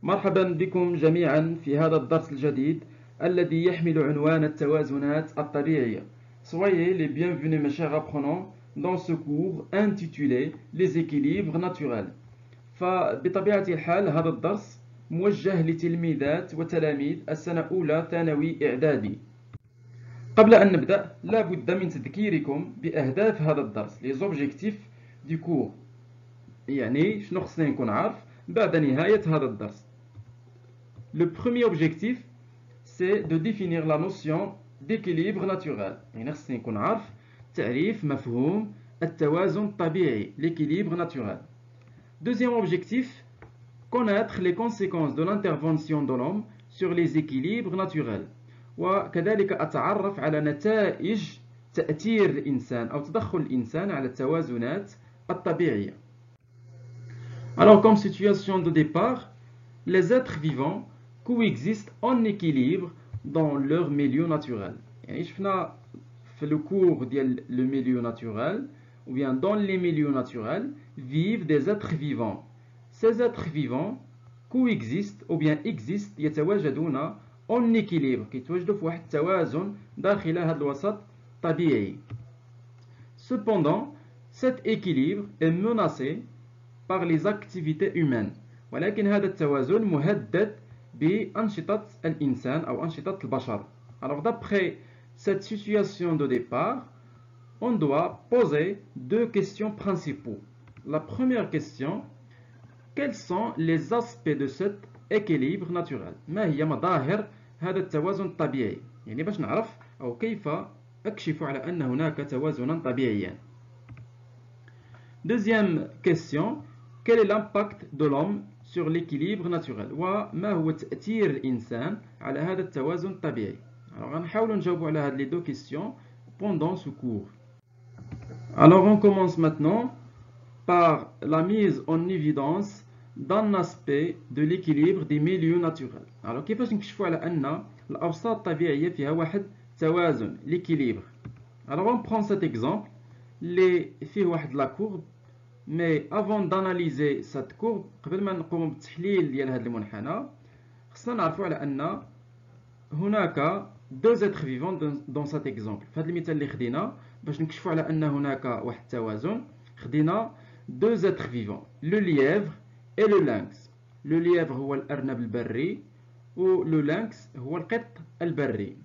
مرحبا بكم جميعا في هذا الدرس الجديد الذي يحمل عنوان التوازنات الطبيعية. Soyez les bienvenus mes chers apprenants dans ce cours intitulé Les équilibres naturels. فبطبيعة الحال هذا الدرس موجه لتلميذات وتلاميذ السنة الأولى ثانوي إعدادي. قبل أن نبدأ لا بد من تذكيركم بأهداف هذا الدرس les objectifs du cours. يعني شنو خصنا نكون عارف بعد نهاية هذا الدرس. Le premier objectif, c'est de définir la notion d'équilibre naturel. يعني خصني نكون عارف تعريف مفهوم التوازن الطبيعي, l'équilibre naturel. Deuxième objectif, connaître les conséquences de l'intervention de l'homme sur les équilibres naturels. وكذلك أتعرف على نتائج تأثير الإنسان أو تدخل الإنسان على التوازنات الطبيعية. Alors, comme situation de départ, les êtres vivants coexistent en équilibre dans leur milieu naturel. يعني شفنا في le cours ديال le milieu naturel ou bien dans les milieux naturels vivent des êtres vivants. Ces êtres vivants coexistent ou bien existent يتواجدون en équilibre كيتواجدوا في واحد التوازن داخل هذا الوسط الطبيعي. Cependant, cet équilibre est menacé par les activités humaines. ولكن هذا التوازن مهدد بأنشطة الإنسان أو أنشطة البشر. Alors d'après cette situation de départ, on doit poser deux questions principaux. La première question, quels sont les aspects de cet équilibre naturel؟ ما هي مظاهر هذا التوازن الطبيعي؟ يعني باش نعرف أو كيف أكشف على أن هناك توازنا طبيعيا. Deuxième question, quel est l'impact de l'homme sur l'équilibre naturel وما هو تأثير الإنسان على هذا التوازن الطبيعي. Alors غنحاولوا نجاوبوا على هاد les deux questions pendant ce cours. Alors on commence maintenant par la mise en évidence d'un aspect de l'équilibre des milieux naturels. Alors كيفاش نكشفوا على أن الأوساط الطبيعية فيها واحد توازن l'équilibre. Alors on prend cet exemple اللي فيه واحد la courbe. Mais avant d'analyser cette courbe, قبل ما نقوم بالتحليل ديال هذا المنحنى خصنا نعرفوا على أن هناك deux êtres vivants dans cet exemple. في هذا المثال اللي خدينا باش نكشفوا على أن هناك واحد التوازن خدينا deux êtres vivants, le lièvre et le lynx. Le lièvre هو الأرنب البري و le lynx هو القط البري.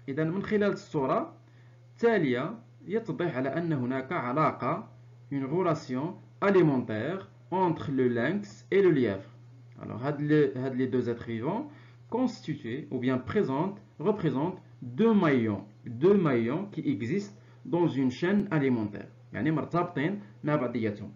إذا من خلال الصورة التالية يتضح على أن هناك علاقة une relation alimentaire entre le lynx et le lièvre. Alors, les deux êtres vivants constituent ou bien représentent deux maillons qui existent dans une chaîne alimentaire. يعني مرتبطين مع بعضياتهم.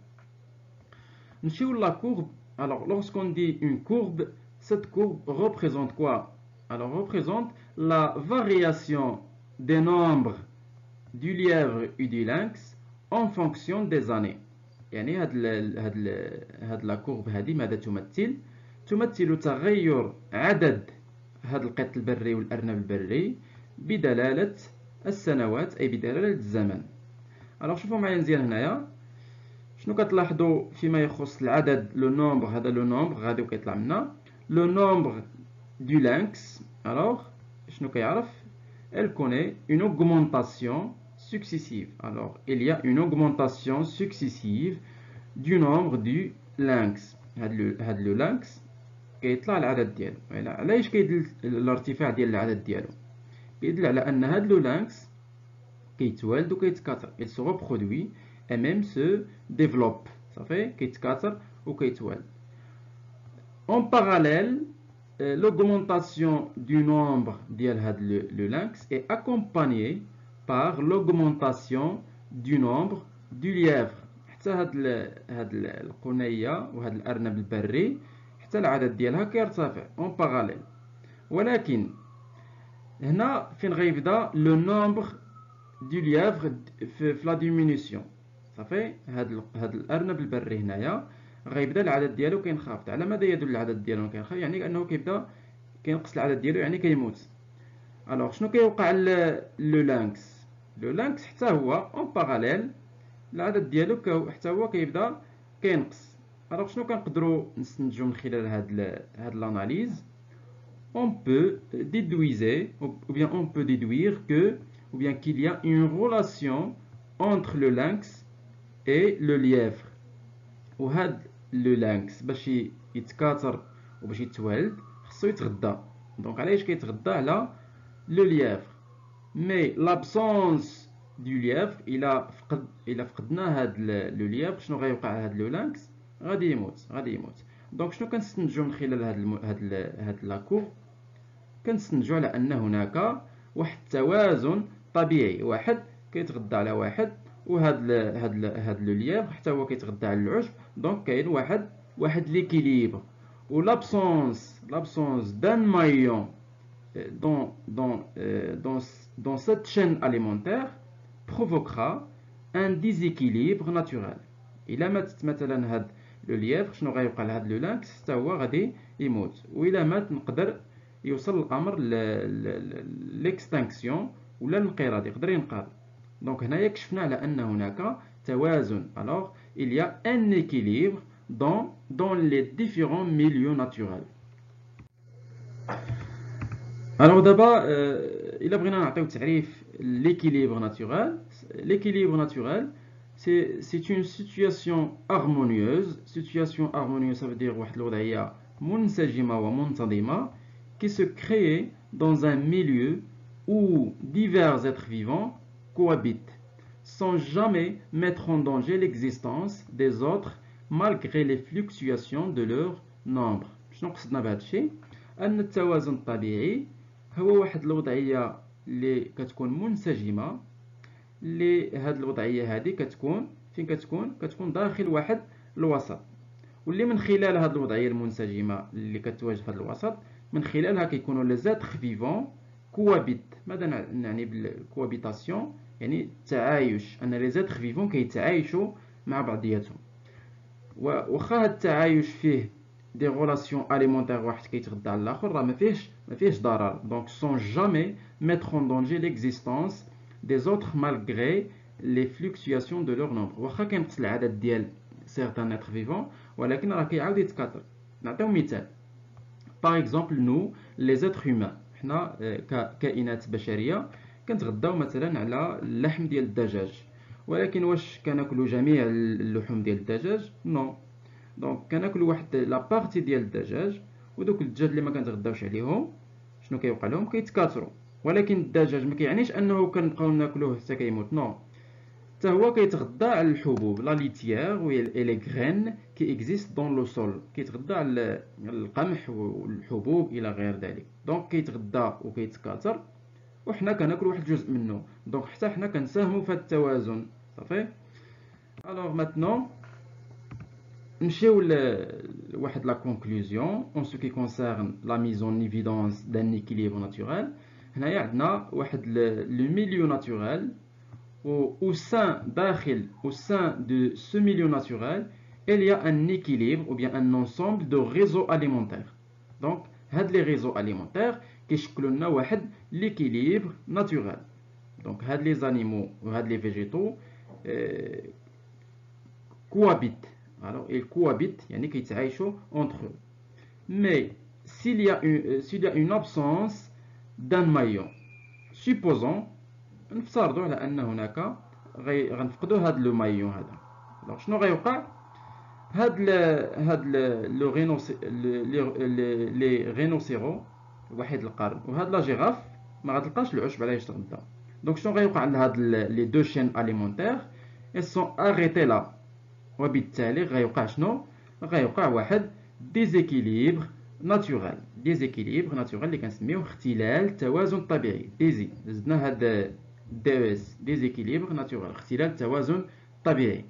نمشيو la courbe. Alors, lorsqu'on dit une courbe, cette courbe représente quoi? Alors, représente la variation des nombres du lièvre et du lynx en fonction des années. يعني هاد لا كورب هذه ماذا تمثل تغير عدد هاد القط البري والأرنب البري بدلالة السنوات أي بدلالة الزمن. alors شوفوا معايا مزيان هنايا شنو كتلاحظوا فيما يخص العدد لو نومبر. هذا لو نومبر غادي وكيطلع لنا لو نومبر دو لانكس. alors شنو كيعرف elle connaît une augmentation successive. Alors, il y a une augmentation successive du nombre du lynx. هاد le lynx كيطلع العدد ديالو. علاش كيدل الارتفاع ديال العدد ديالو؟ كيدل على ان هاد le lynx كيتوالد وكيتكاثر. il se reproduit et même se développe. صافي كيتكاثر وكيتوالد. En parallèle, l'augmentation du nombre ديال هاد le lynx est accompagnée par l'augmentation du nombre du lièvre. حتى هاد القنية وهاد الأرنب البري حتى العدد ديالها كيرتفع en parallèle. ولكن هنا فين غيبدا لو نومبر دو ليèvre في لا ديمينيسيون. صافي هاد الأرنب البري هنايا غيبدا العدد ديالو كينخفض. على ماذا يدل العدد ديالو كينخفض؟ يعني أنه كيبدا كينقص العدد ديالو يعني كيموت. alors شنو كيوقع لو لانكس؟ لو لانكس حتى هو اون باراليل العدد ديالو حتى هو كيبدا كينقص. Alors شنو كنقدروا نستنتجوا من خلال هاد l'analyse? On peut déduire ou bien on peut déduire que ou bien qu'il y a une relation entre le lynx et le lièvre. وهاد لو لانكس باش يتكاثر وباش يتوالد خصو يتغدى. دونك علاش كيتغدى على لو ليèvre. مي لابسونس دو ليèvre الا فقدنا هاد لو ليèvre شنو غيوقع هاد لو لانكس؟ غادي يموت. دونك شنو كنستنتجو من خلال هاد لاكور؟ كنستنتجو على ان هناك واحد التوازن طبيعي، واحد كيتغدى على واحد، وهاد لو ليèvre حتى هو كيتغدى على العشب. دونك كاين واحد ليكيليبر. و l'absence d'un maillon dans cette chaîne alimentaire provoquera un déséquilibre naturel. إلا ماتت مثلا هاد لو ليèvre شنو غيوقع لهاد لو لانكس؟ حتى هو غادي يموت. وإلا مات نقدر يوصل الأمر ليكستانكسيون ولا الانقراض، يقدر ينقرض. دونك هنايا كشفنا على أن هناك توازن. Alors il y a un équilibre dans les différents milieux naturels. Alors d'abord إلا بغينا نعطيو تعريف l'équilibre naturel. L'équilibre naturel c'est une situation harmonieuse. Situation harmonieuse, ça veut dire واحد الوضعية منسجمة ومنتظمة qui se crée dans un milieu où divers êtres vivants cohabitent sans jamais mettre en danger l'existence des autres malgré les fluctuations de leur nombre. شنو قصدنا بهذا الشيء؟ أن التوازن الطبيعي هو واحد الوضعية اللي كتكون منسجمة، اللي هاد الوضعية هذه كتكون فين؟ كتكون داخل واحد الوسط، واللي من خلال هاد الوضعية المنسجمة اللي كتواجد في هاد الوسط من خلالها كيكونوا لي زيتر فيفون كوابيت. ماذا نعني بالكوابيتاسيون؟ يعني التعايش، ان لي زيتر فيفون كيتعايشوا مع بعضياتهم. واخا هاد التعايش فيه دي غولاسيون اليمونتير، واحد كيتغدى على الاخر، راه ما فيهش ضرر. دونك سون جامي ميتر اون دونجي ليكزيستونس دي زوتر مالغري لي فلوكسياسيون دو لور نومبر. واخا كينقص العدد ديال سيغتان اتر فيفون، ولكن راه كيعاود يتكاثر. نعطيو مثال. باغ اكزومبل نو لي زيتر هيومان، حنا ككائنات بشريه كنتغداو مثلا على اللحم ديال الدجاج، ولكن واش كناكلوا جميع اللحوم ديال الدجاج؟ نو. دونك كناكلوا واحد لا بارتي ديال الدجاج، ودوك الدجاج اللي ما كنتغداوش عليهم شنو كيوقع لهم؟ كيتكاثروا. ولكن الدجاج ما كيعنيش انه كنبقاو ناكلوه حتى كيموت، نو. حتى هو كيتغدى على الحبوب لا ليتيير و لي غرين كي اكزيست دون لو سول، كيتغدى على القمح والحبوب الى غير ذلك. دونك كيتغدى وكيتكاثر، وحنا كناكلوا واحد الجزء منه. دونك حتى حنا كنساهموا في هذا التوازن. صافي. الوغ ماتنون نمشيو لواحد لا كونكلوزيون اون سو كي كونسيرن لا ميزون ايفيدونس دان ايكيليبر ناتوريل. هنايا عندنا واحد لو ميليو ناتوريل، au sein de ce milieu naturel, il y a un équilibre ou bien un ensemble de réseaux alimentaires. Donc, هاد les réseaux alimentaires كيشكلوا لنا واحد l'équilibre naturel. Donc, هاد les animaux ou هاد les végétaux cohabitent. Alors, ils cohabitent, يعني كيتعايشوا entre eux. Mais s'il y a une absence d'un maillon, supposons نفترضوا على ان هناك غنفقدوا هاد لو مايون هذا. دونك شنو غيوقع؟ هاد لو لي رينوسيرو وحيد القرن وهاد لا جيراف ما غتلقاش العشب على يتغدى. دونك شنو غيوقع لهاد لي دو شين اليمونتير؟ ils sont arrêtés là. وبالتالي غيوقع شنو؟ غيوقع واحد ديزيكيليبر ناتورال. ديزيكيليبر ناتورال اللي كنسميوه اختلال التوازن الطبيعي. ديزي زدنا هاد DES, déséquilibre naturel, اختلال التوازن الطبيعي.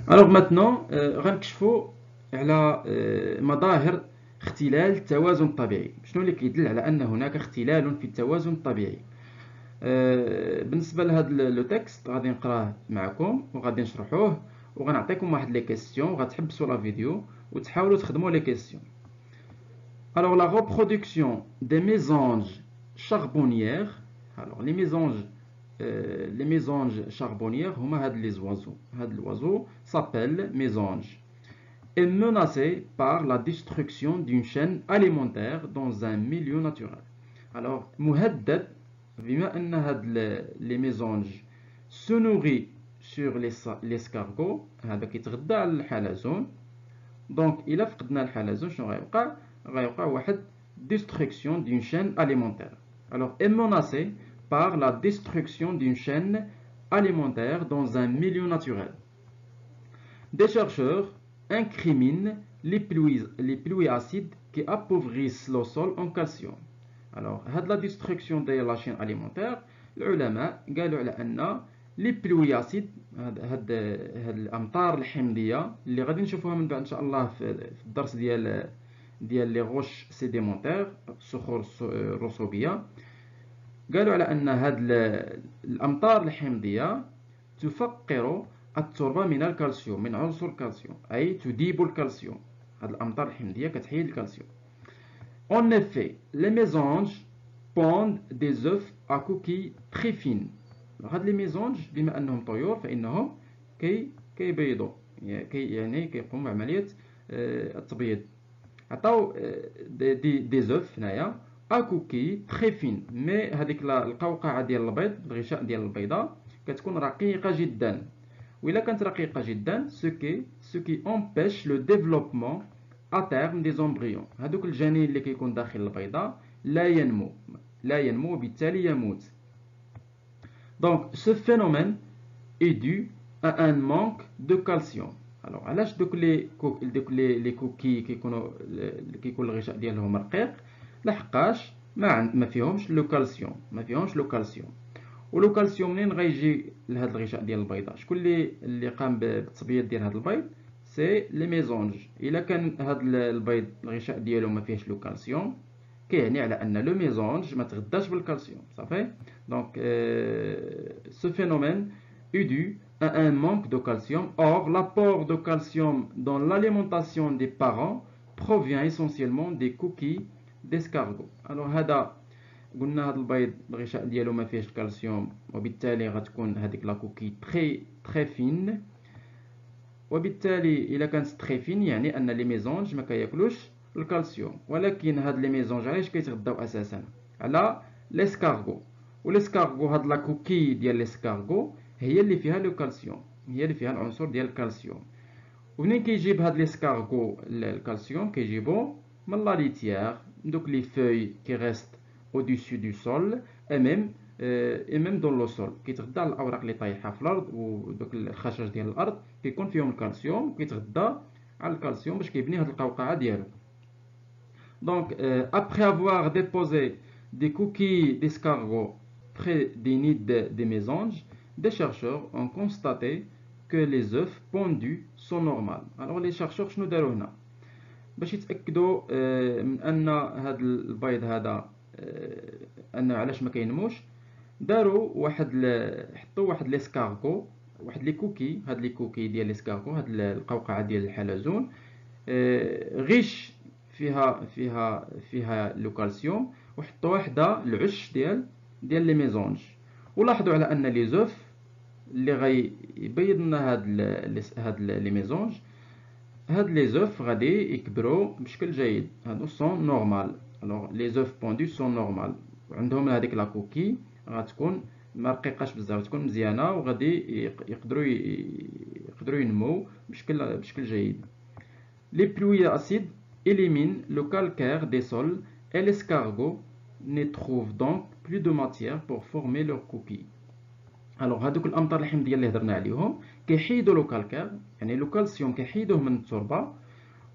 Alors maintenant غنكشفوا على مظاهر اختلال التوازن الطبيعي. شنو اللي كيدل على ان هناك اختلال في التوازن الطبيعي؟ بالنسبه لهذا لو تكست غادي نقراه معكم وغادي نشرحوه، وغنعطيكم واحد لي كيسيون، وغتحبسوا لا فيديو وتحاولوا تخدموا لي كيسيون. Alors la reproduction des mésanges charbonnières. Alors les mésanges charbonnières هما هاد les oiseaux. هاد l'oiseau s'appelle mésange. est menacée par la destruction d'une chaîne alimentaire dans un milieu naturel. Alors, مهدد بما أن هاد les mésanges se nourrit sur l'escargot, هذا كيتغذى على الحلزون. دونك إلا فقدنا الحلزون شنو غيوقع؟ غيوقع واحد destruction d'une chaîne alimentaire. Alors, est menacée par la destruction d'une chaîne alimentaire dans un milieu naturel. Des chercheurs incriminent les pluies acides qui appauvrissent le sol en calcium. Alors, la destruction de la chaîne alimentaire, العلماء قالوا على أن les pluies acides هاد الأمطار الحمضية اللي غادي نشوفوها من بعد إن شاء الله في الدرس ديال لي غوش سيديمونتير صخور رسوبية. قالوا على أن هاد الأمطار الحمضية تفقر التربة من الكالسيوم، من عنصر الكالسيوم، أي تذيب الكالسيوم. هاد الأمطار الحمضية كتحيد الكالسيوم. En effet, les mésanges pondent des œufs à coquilles très fines. هاد لي ميزونج بما أنهم طيور فإنهم كيبيضوا، يعني كيقوموا بعملية التبييض. عطاو دي زوف هنايا ا كوكي تري فين، مي هذيك القوقعه ديال البيض، الغشاء ديال البيضه كتكون رقيقه جدا. وإلا كانت رقيقه جدا سو كي امبيش لو ديفلوبمون ا تيرم دي زومبريون، هذوك الجنين اللي كيكون داخل البيضه لا ينمو وبالتالي يموت. دونك ce phénomène est dû à un manque de calcium. Alors علاش دوك لي كوكي كيكون الغشاء ديالهم رقيق؟ لحقاش ما فيهمش لو كالسيوم. ولو كالسيوم منين غيجي لهاد الغشاء ديال البيضه؟ شكون اللي قام بالتبييض ديال هاد البيض؟ سي لي ميزونج. الا كان هاد البيض الغشاء ديالو ما فيهش لو كالسيوم كيعني على ان لو ميزونج ما تغداش بالكالسيوم، صافي. دونك ce phénomène est dû à un manque de calcium. Or, l'apport de calcium dans l'alimentation des parents provient essentiellement des coquilles d'escargot. Alors هذا قلنا هذا البيض الغشاء ديالو ما فيهش الكالسيوم، وبالتالي غتكون هذيك لا كوكي تري فين. وبالتالي الا كانت تري فين يعني ان لي ميزونج ما كياكلوش الكالسيوم. ولكن هاد لي ميزونج علاش كيتغداو اساسا؟ على ليسكارغو. وليسكارغو هاد لا كوكي ديال ليسكارغو هي اللي فيها لو كالسيوم، هي اللي فيها العنصر ديال الكالسيوم. ومنين كيجيب هاد ليسكارغو الكالسيوم؟ كيجيبو من لا ليتيير، دوك لي فوي كي ريست au-dessus du sol et même dans le sol. كيتغدى على الاوراق اللي طايحه في الارض، ودوك الخشاش ديال الارض كيكون فيهم الكالسيوم، كيتغدى على الكالسيوم باش كيبني هاد القوقعه ديالو. Donc, après avoir déposé des coquilles d'escargot près des nids des mésanges, des chercheurs ont constaté que les œufs pondus sont normaux. Alors, les chercheurs شنو داروا هنا؟ باش يتأكدوا من أن هذا البيض هذا أنه علاش ما كينموش، داروا حطوا واحد ليسكارغو، واحد لي كوكي، هاد لي كوكي ديال ليسكارغو، هاد القوقعة ديال الحلزون غيش فيها لو كالسيوم، وحطوا وحده العش ديال لي ميزونج. ولاحظوا على ان لي زوف اللي غيبيض لنا هاد لي ميزونج، هاد لي زوف غادي يكبروا بشكل جيد، هادو سون نورمال. الوغ لي زوف بوندو سون نورمال، وعندهم هذيك لا كوكي غتكون ما رقيقاش بزاف، تكون مزيانه وغادي يقدروا ينمو بشكل جيد. لي بلوي اسيد élimine le calcaire des sols et l'escargot ne trouve donc plus de matière pour former leurs coquilles. Alors هذوك الامطار الحمضيه اللي هضرنا عليهم كيحيدوا لو كالكير، يعني لو كالسيوم كيحيدوه من التربه،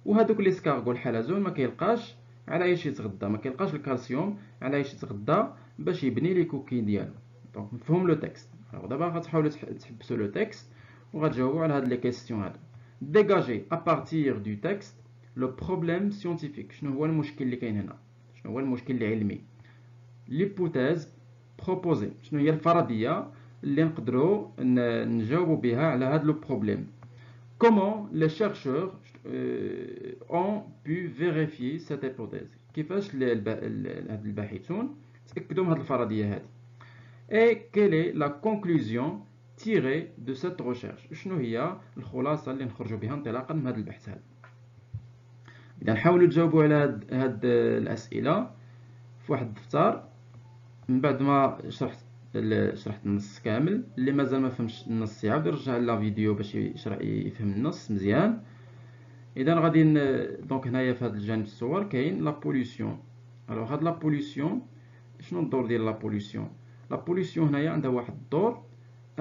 وهذوك الاسكارغو الحلزون ما كيلقاش على ايش يتغدى، ما كيلقاش الكالسيوم على ايش يتغدى باش يبني لي كوكي ديالو. دونك نفهم لو تكست. دابا غتحاولوا تحبسوا لو تكست وغتجاوبوا على هاد لي كيسيون هادو. ديغاجي ا بارتير دو تكست لو بروبليم سيونتيفيك. شنو هو المشكل اللي كاين هنا؟ شنو هو المشكل العلمي؟ ليبوتيز بروبوزي، شنو هي الفرضيه اللي نقدروا نجاوبوا بها على هذا لو بروبليم؟ كومون لي شيرشور اون بو فيريفيي سيت هيبوتيز، كيفاش هاد الباحثون تاكدوا من هاد الفرضيه هذه؟ اي كيل اي لا كونكلوزيون تيري دو سيت ريشيرش، شنو هي الخلاصه اللي نخرجوا بها انطلاقا من هذا البحث هذا؟ اذا نحاولوا نجاوبوا على هاد الاسئله في واحد الدفتر من بعد ما شرحت النص كامل. اللي مازال ما فهمش النص يعاود يرجع لا فيديو باش يفهم النص مزيان. اذا غادي دونك هنايا في هذا الجانب الصور كاين لا بوليسيون. الوغ هاد لا بوليسيون شنو الدور ديال لا بوليسيون؟ لا بوليسيون هنايا عندها واحد الدور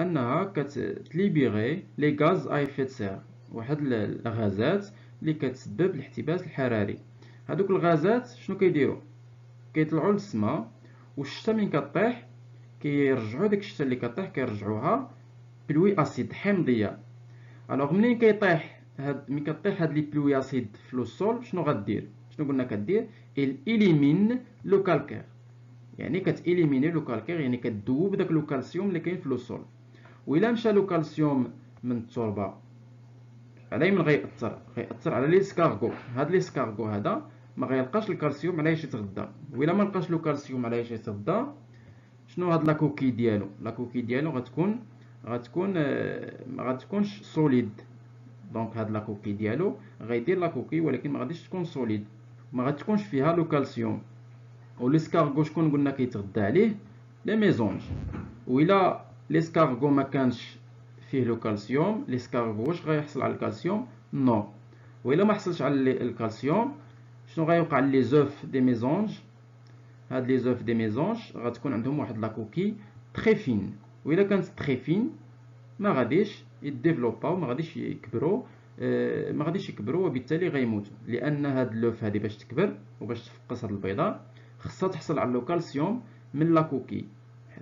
انها كتليبيغي لي غاز ا ايفي سير، واحد الغازات اللي كتسبب الاحتباس الحراري. هادوك الغازات شنو كيديروا؟ كيطلعوا للسماء، والشتا من كطيح كيرجعوا داك الشتا اللي كطيح كيرجعوها بلوي اسيد حمضيه. الوغ منين كيطيح من كطيح هاد لي بلوي اسيد في لو سول شنو غدير؟ شنو قلنا كدير؟ اليمين لو كالكير، يعني كتاليميني لو كالكير، يعني كتذوب داك لو كالسيوم اللي كاين في لو سول. وإلا مشى لو كالسيوم من التربه على من غيأثر على ليسكارغو. هاد ليسكارغو هذا ما غيلقاش الكالسيوم علاش يتغذى، وإلا ما لقاش لو كالسيوم علاش يتغذى شنو هاد لاكوكي ديالو؟ لاكوكي ديالو غتكون ما غتكونش سوليد. دونك هاد لاكوكي ديالو غيدير لاكوكي ولكن ما غاديش تكون سوليد، ما غتكونش فيها لو كالسيوم. وليسكارغو شكون قلنا كيتغذى عليه؟ لي ميزونج. وإلا ليسكارغو ما كانش فيه لو كالسيوم، ليسكارغو واش غيحصل على الكالسيوم؟ نو. وإلا ما حصلش على الكالسيوم شنو غيوقع لي زوف دي ميزونج؟ هاد لي زوف دي ميزونج غتكون عندهم واحد لاكوكي تري فين، وإلا كانت تري فين ما غاديش يديفلوباو، ما غاديش يكبروا وبالتالي غيموتوا. لان هاد لوف هادي باش تكبر وباش تفقس هاد البيضه خصها تحصل على الكالسيوم من لاكوكي.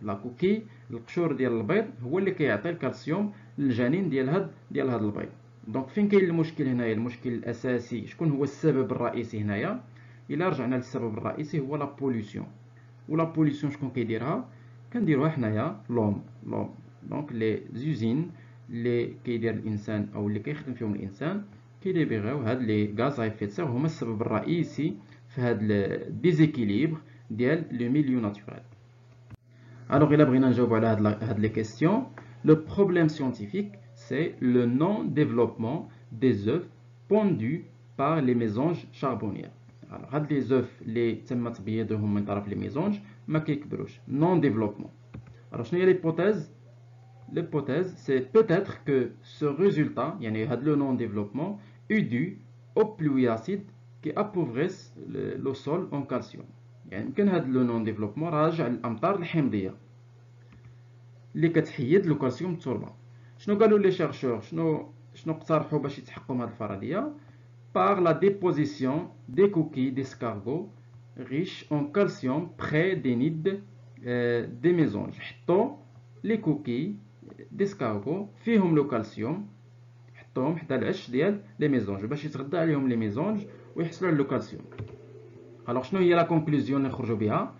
لاكوكي القشور ديال البيض هو اللي كيعطي الكالسيوم للجنين ديال هاد البيض. دونك فين كاين المشكل هنايا؟ المشكل الاساسي شكون هو السبب الرئيسي هنايا؟ الا رجعنا للسبب الرئيسي هو لا بوليسيون. ولا بوليسيون شكون كيديرها؟ كنديروها حنايا لوم. دونك لي زوزين اللي كيدير الانسان او اللي كيخدم فيهم الانسان كيليبيغيو هاد لي غاز ا ايفي سير، هما السبب الرئيسي في هاد الديزيكيليبر ديال لو ميليو ناتوريل. الوغ الا بغينا نجاوبو على هاد لي كيسيون، لو بروبليم سيانتيفيك سي لو نون ديفلوبمون دي زوف بوندو بار لي ميزونج شاربونيير. هاد لي زوف اللي تم تبييضهم من طرف لي ميزونج ما كيكبروش، نون ديفلوبمون. Alors شنو هي l'hypothèse? L'hypothèse c'est peut-être que ce résultat, يعني هاد le non-développement, est dû aux pluies acides qui appauvrissent le sol en calcium. يعني يمكن هاد le non-développement راجع للأمطار الحمضية اللي كتحيد لو كالسيوم من التربة. شنو قالوا لي شيرشور؟ شنو اقترحوا باش يتحققوا من هاد الفرضية؟ par la déposition des coquilles d'escargot riches en calcium près des nids des mésanges. حطوا لي كوكي ديسكارغو فيهم لو كالسيوم، حطوهم حدا العش ديال لي ميزونج باش يتغذى عليهم لي ميزونج ويحصلوا على لو كالسيوم. الوغ شنو هي لا كونكلوزيون اللي نخرجوا بها؟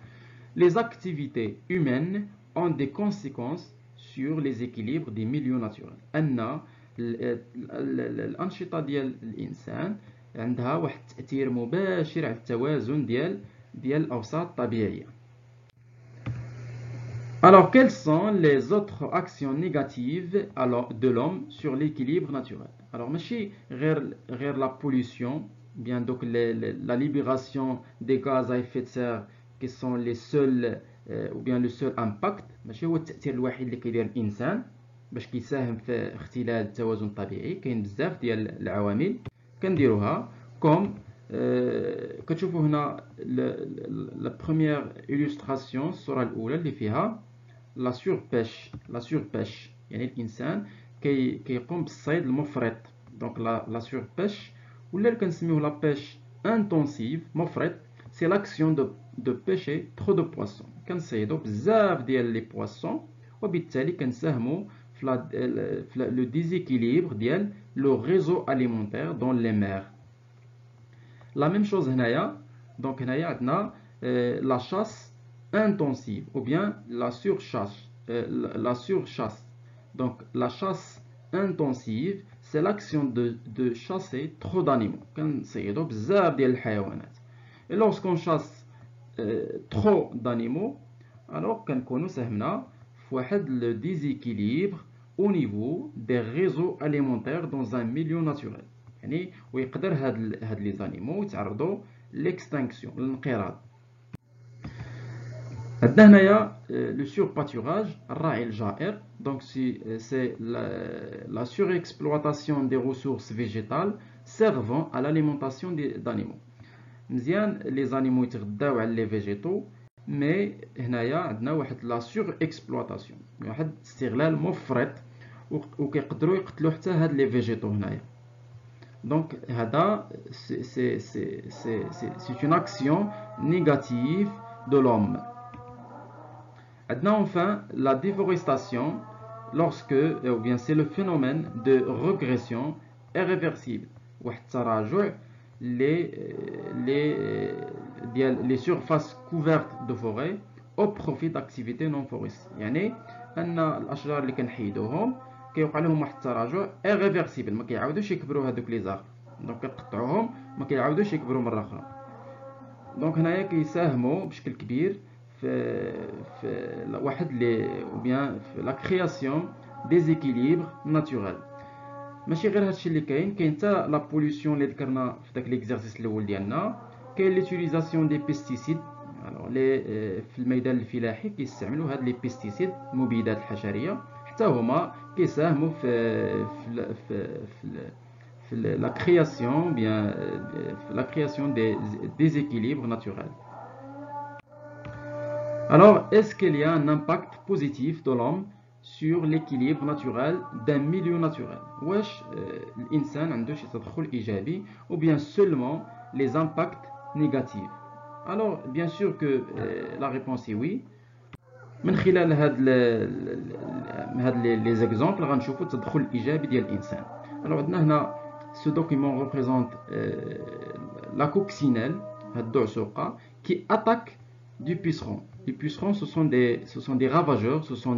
les activités humaines ont des conséquences sur les équilibres des milieux naturels. ان الانشطه ديال الانسان عندها واحد التاثير مباشر على التوازن ديال الاوساط الطبيعيه. Alors, quelles sont les autres actions négatives de l'homme sur l'équilibre naturel? Alors, ماشي غير la pollution, bien donc la libération des gaz à effet de serre qui sont les seuls ou bien le seul impact، ماشي هو التأثير الوحيد اللي كيدير الإنسان باش كيساهم في اختلال التوازن الطبيعي. كاين بزاف ديال العوامل كنديروها كوم كتشوفوا هنا la première illustration الصورة الأولى اللي فيها لا سوربيش يعني الانسان كيقوم بالصيد المفرط. دونك لا سوربيش ولا اللي كنسميوه لا بيش انتونسيف مفرط، سي لاكسيون دو بيشي ترو دو بواسون. كنصيدو بزاف ديال لي بواسون وبالتالي كنساهمو في لو ديزيكيليبر ديال لو ريزو اليمونتير دون لي مير. لا ميم شوز هنايا. دونك هنايا عندنا لا شاس intensive ou bien la surchasse. Donc la chasse intensive c'est l'action de chasser trop d'animaux. كنصيدوا بزاف ديال الحيوانات. Et lorsqu'on chasse trop d'animaux, alors كنكونوا ساهمنا في واحد le déséquilibre au niveau des réseaux alimentaires dans un milieu naturel. يعني ويقدر هاد لي زانيمو يتعرضوا ليكستانكسيون الانقراض. عندنا هنايا لو سورباتوراج الراعي الجائر. دونك سي لا سوراكسبلواتاسيون دي ريسورس فيجيتال سيرفون à l'alimentation d'animaux. مزيان لي زانيمو يتغداو على لي فيجيتو، مي هنايا عندنا واحد لا سور اكسبلواتاسيون، واحد استغلال مفرط، وكيقدروا يقتلوا حتى هاد لي فيجيتو هنايا. دونك هذا سي اون اكسيون نيجاتيف دو لوم. عندنا enfin la déforestation lorsque ou bien c'est le phénomène de régression irréversible، واحد التراجع les surfaces couvertes de forêt au profit d'activités non forestières. يعني ان الاشجار اللي كنحيدوهم كيوقع لهم واحد التراجع irréversible، ما كيعاودوش يكبروا هذوك لي زار، دونك كنقطعوهم ما كيعاودوش يكبروا مره اخرى. دونك هنايا كيساهموا بشكل كبير في واحد لي ou bien في لا كرياسيون ديزيكيليبر ناتورال. ماشي غير هادشي اللي كاين حتى لا بوليسيون اللي ذكرنا في داك ليكزارسيس الاول ديالنا. كاين ليوتيليزاسيون دي بيستيسيد، لي في الميدان الفلاحي كيستعملوا هاد لي بيستيسيد المبيدات الحشريه، حتى هما كيساهموا في لا كرياسيون بيان في لا كرياسيون دي ديزيكيليبر ناتورال. Alors, est-ce qu'il y a un impact positif de l'homme sur l'équilibre naturel d'un milieu naturel? واش الإنسان عنده شي تدخل إيجابي ou bien seulement les impacts négatifs? Alors, bien sûr que la réponse est oui. من خلال هاد les exemples غنشوفوا التدخل الإيجابي ديال الإنسان. Alors عندنا هنا ce document représente la coccinelle، هاد الدعسوقة qui attaque du puceron. Les pucerons, ce sont des ravageurs, ce sont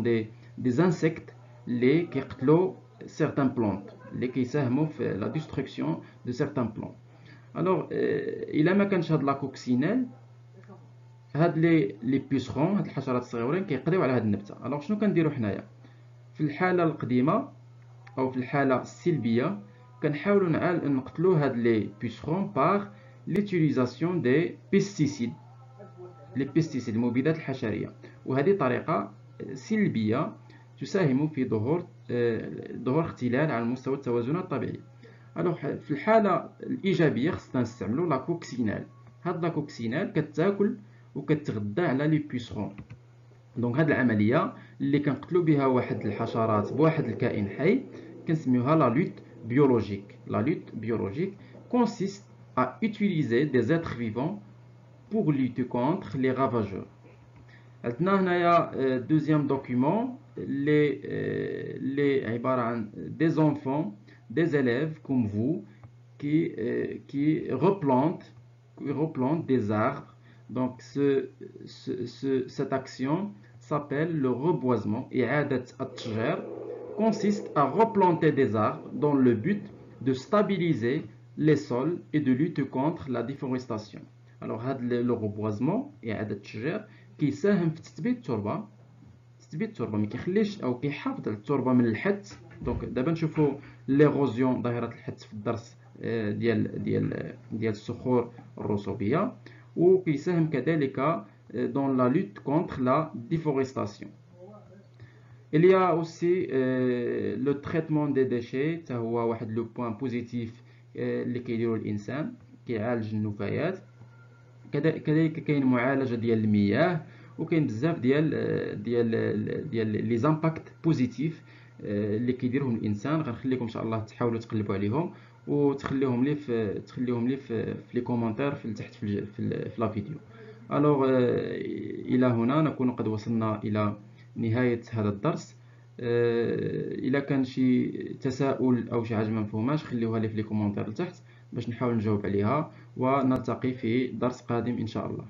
des insectes qui يقتلوا certaines plantes, qui يساهموا في la destruction de certaines plantes. Alors, إلا ما كانش هاد لا كوكسينيل، هاد لي pucerons، هاد الحشرات الصغيورين كيقضيو على هاد النبتة. alors شنو كنديرو حنايا؟ في الحالة القديمة أو في الحالة السلبية كنحاولوا نقتلوا هاد لي pucerons par l'utilisation des pesticides، لي بيستيسيد المبيدات الحشريه، وهذه طريقه سلبيه تساهم في ظهور اختلال على مستوى التوازن الطبيعي. في الحاله الايجابيه خصنا نستعملوا لا كوكسينال. هاد لا كوكسينال كتاكل وكتغذى على لي بيسرون. دونك هاد العمليه اللي كنقتلوا بها واحد الحشرات بواحد الكائن حي كنسميوها لا لوت بيولوجيك. لا لوت بيولوجيك consiste à utiliser des êtres vivants pour lutter contre les ravageurs. عندنا هنايا deuxième document les عبارة عن des enfants, des élèves comme vous qui replantent des arbres. Donc cette action s'appelle le reboisement. إعادة التشجير consiste à replanter des arbres dans le but de stabiliser les sols et de lutter contre la déforestation. Alors هذا لو ريبوازمون إعادة التشجير كيساهم في تثبيت التربة، ما كيخليش أو كيحافظ على التربة من الحت. دونك دابا نشوفوا ليغوزيون ظاهرة الحت في الدرس ديال الصخور الرسوبية، وكيساهم كذلك dans la lutte contre la déforestation. Il y a aussi le traitement des déchets، حتى هو واحد لو بوين بوزيتيف اللي كيديروا الإنسان، كيعالج النفايات. كذلك كاين معالجه ديال المياه، وكاين بزاف ديال لي زامباكت بوزيتيف اللي كيديرهم الانسان. غنخليكم ان شاء الله تحاولوا تقلبوا عليهم وتخليهم لي في لي كومونتير في تحت في لا فيديو. الوغ الى هنا نكون قد وصلنا الى نهايه هذا الدرس. الا كان شي تساؤل او شي حاجه ما مفهوماش خليوها لي في لي كومونتير لتحت باش نحاول نجاوب عليها، ونلتقي في درس قادم إن شاء الله.